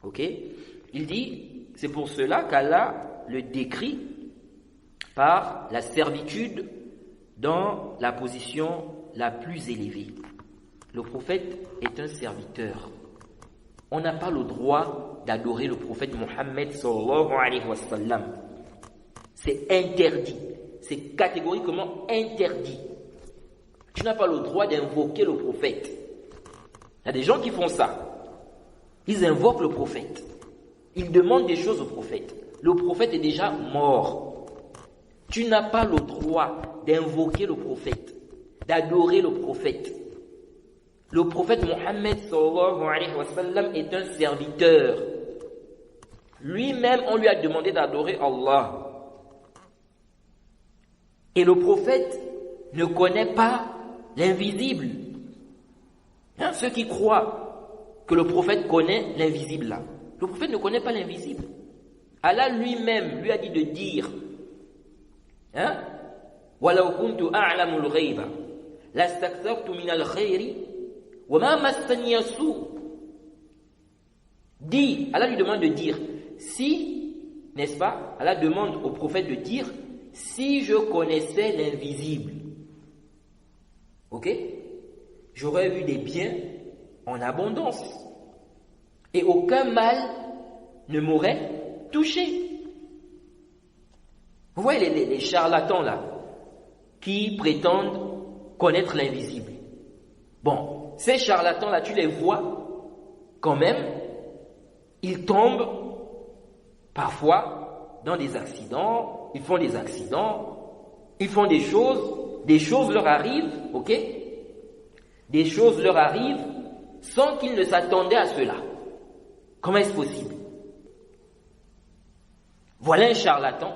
Ok? Il dit, c'est pour cela qu'Allah le décrit par la servitude dans la position la plus élevée. Le prophète est un serviteur. On n'a pas le droit d'adorer le prophète Mohammed sallallahu alayhi wa sallam. C'est interdit. C'est catégoriquement interdit. Tu n'as pas le droit d'invoquer le prophète. Il y a des gens qui font ça. Ils invoquent le prophète. Ils demandent des choses au prophète. Le prophète est déjà mort. Tu n'as pas le droit d'invoquer le prophète, d'adorer le prophète. Le prophète Mohammed sallallahu alayhi wa sallam est un serviteur. Lui-même, on lui a demandé d'adorer Allah. Et le prophète ne connaît pas l'invisible. Ceux qui croient que le prophète connaît l'invisible là. Le prophète ne connaît pas l'invisible. Allah lui-même lui a dit de dire وَلَوْ كُنْتُ أَعْلَمُ الْغَيْبَ لَاسْتَكْثَرْتُ مِنَ الْخَيْرِ وَمَا مَسَّنِيَ السُّوءُ. Dit, Allah lui demande de dire, si, n'est-ce pas, Allah demande au prophète de dire, si je connaissais l'invisible, ok, j'aurais eu des biens en abondance et aucun mal ne m'aurait touché. Vous voyez les charlatans là, qui prétendent connaître l'invisible. Bon, ces charlatans là, tu les vois quand même, ils tombent parfois dans des accidents, ils font des accidents, ils font des choses leur arrivent, ok? Des choses leur arrivent sans qu'ils ne s'attendaient à cela. Comment est-ce possible? Voilà un charlatan,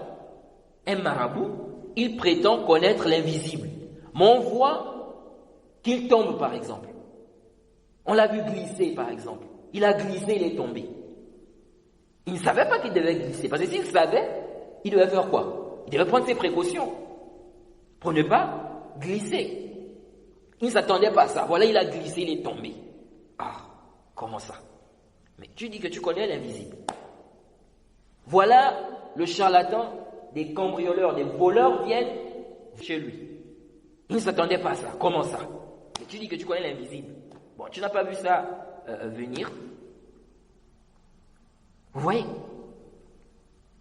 un marabout, il prétend connaître l'invisible. Mais on voit qu'il tombe par exemple. On l'a vu glisser par exemple. Il a glissé, il est tombé. Il ne savait pas qu'il devait glisser. Parce que s'il savait, il devait faire quoi? Il devait prendre ses précautions pour ne pas glisser. Il ne s'attendait pas à ça. Voilà, il a glissé, il est tombé. Ah, comment ça? Mais tu dis que tu connais l'invisible. Voilà le charlatan, des cambrioleurs, des voleurs viennent chez lui. Il ne s'attendait pas à ça. Comment ça? Mais tu dis que tu connais l'invisible. Bon, tu n'as pas vu ça venir. Vous voyez?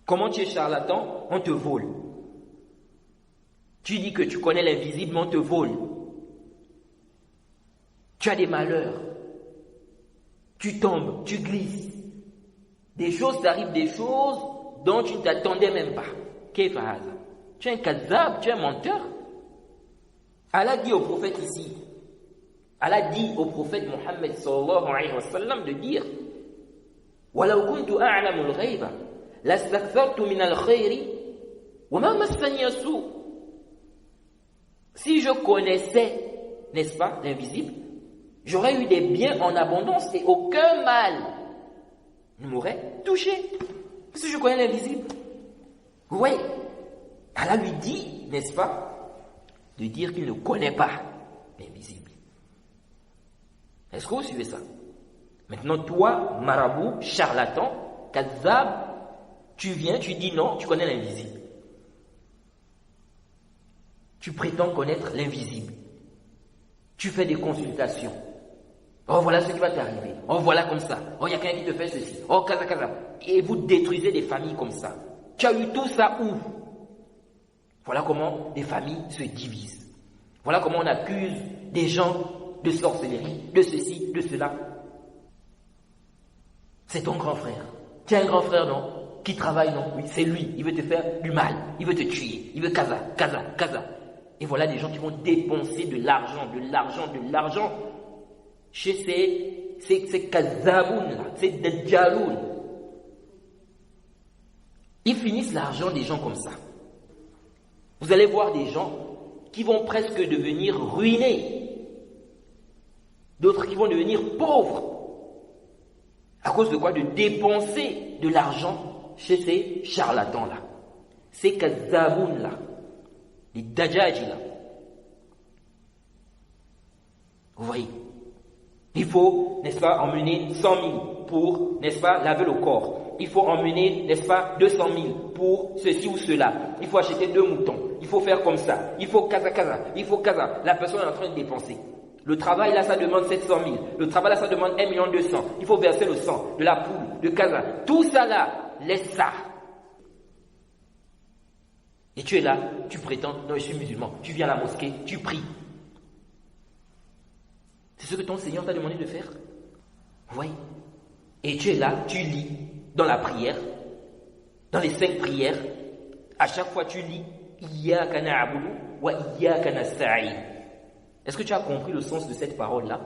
Comment tu es charlatan? On te vole. Tu dis que tu connais l'invisible, mais on te vole. Tu as des malheurs. Tu tombes, tu glisses. Des choses t'arrivent, des choses dont tu ne t'attendais même pas. Qu'est-ce que tu es un kazab, tu es un menteur. Allah dit au prophète ici, Allah dit au prophète Mohammed sallallahu alayhi wa sallam de dire وَلَوْ كُنْتُ أَعْلَمُ الْغَيْبَ لَاسْتَكْثَرْتُ مِنَ الْخَيْرِ وَمَا مَسَّنِيَ السُّوءُ. Si je connaissais, n'est-ce pas, l'invisible, j'aurais eu des biens en abondance et aucun mal ne m'aurait touché. Parce que je connais l'invisible. Vous voyez, Allah lui dit, n'est-ce pas, de dire qu'il ne connaît pas l'invisible. Est-ce que vous suivez ça? Maintenant, toi, marabout, charlatan, kazab, tu viens, tu dis non, tu connais l'invisible. Tu prétends connaître l'invisible. Tu fais des consultations. Oh, voilà ce qui va t'arriver. Oh, voilà comme ça. Oh, il y a quelqu'un qui te fait ceci. Oh, kaza, kaza. Et vous détruisez des familles comme ça. Tu as eu tout ça où? Voilà comment des familles se divisent. Voilà comment on accuse des gens de sorcellerie, de ceci, de cela. C'est ton grand frère. Tu as un grand frère, non? Qui travaille, non? Oui, c'est lui. Il veut te faire du mal. Il veut te tuer. Il veut kaza, kaza, kaza. Et voilà des gens qui vont dépenser de l'argent chez ces kazaboun là, ces dajjaloun. Ils finissent l'argent des gens comme ça. Vous allez voir des gens qui vont presque devenir ruinés. D'autres qui vont devenir pauvres. À cause de quoi? De dépenser de l'argent chez ces charlatans-là. Ces kazaboun-là. Les dajaji-là. Vous voyez? Il faut, n'est-ce pas, emmener 100 000, pour, n'est-ce pas, laver le corps. Il faut emmener, n'est-ce pas, 200 000 pour ceci ou cela. Il faut acheter 2 moutons. Il faut faire comme ça. Il faut casa. Il faut casa. La personne est en train de dépenser. Le travail là, ça demande 700 000. Le travail là, ça demande 1 200 000. Il faut verser le sang, de la poule, de casa. Tout ça là, laisse ça. Et tu es là, tu prétends, non, je suis musulman. Tu viens à la mosquée, tu pries. C'est ce que ton Seigneur t'a demandé de faire. Oui. Et tu es là, tu lis dans la prière, dans les 5 prières. À chaque fois, tu lis Iyyaka na'budu wa iyyaka nasta'in. Est-ce que tu as compris le sens de cette parole-là?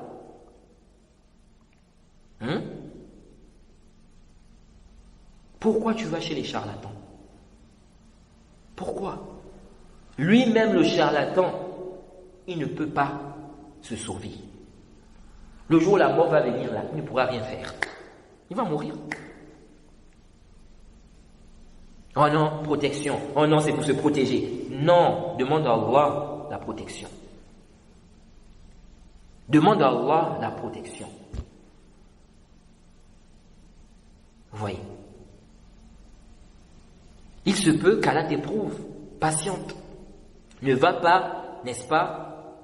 Pourquoi tu vas chez les charlatans? Pourquoi? Lui-même, le charlatan, il ne peut pas se sauver. Le jour où la mort va venir là, il ne pourra rien faire. Il va mourir. Oh non, protection. Oh non, c'est pour se protéger. Non, demande à Allah la protection. Demande à Allah la protection. Vous voyez. Il se peut qu'Allah t'éprouve. Patiente. Ne va pas, n'est-ce pas,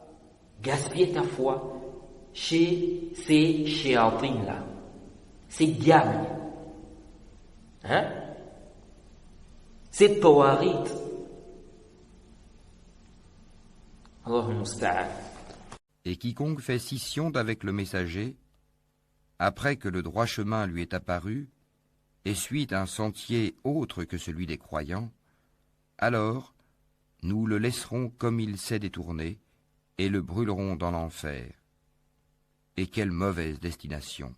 gaspiller ta foi chez ces shéatines-là. Ces diables. Ces tawarites. Allahumma musta'an. Et quiconque fait scission avec le messager, après que le droit chemin lui est apparu, et suit un sentier autre que celui des croyants, alors nous le laisserons comme il s'est détourné, et le brûlerons dans l'enfer. Et quelle mauvaise destination!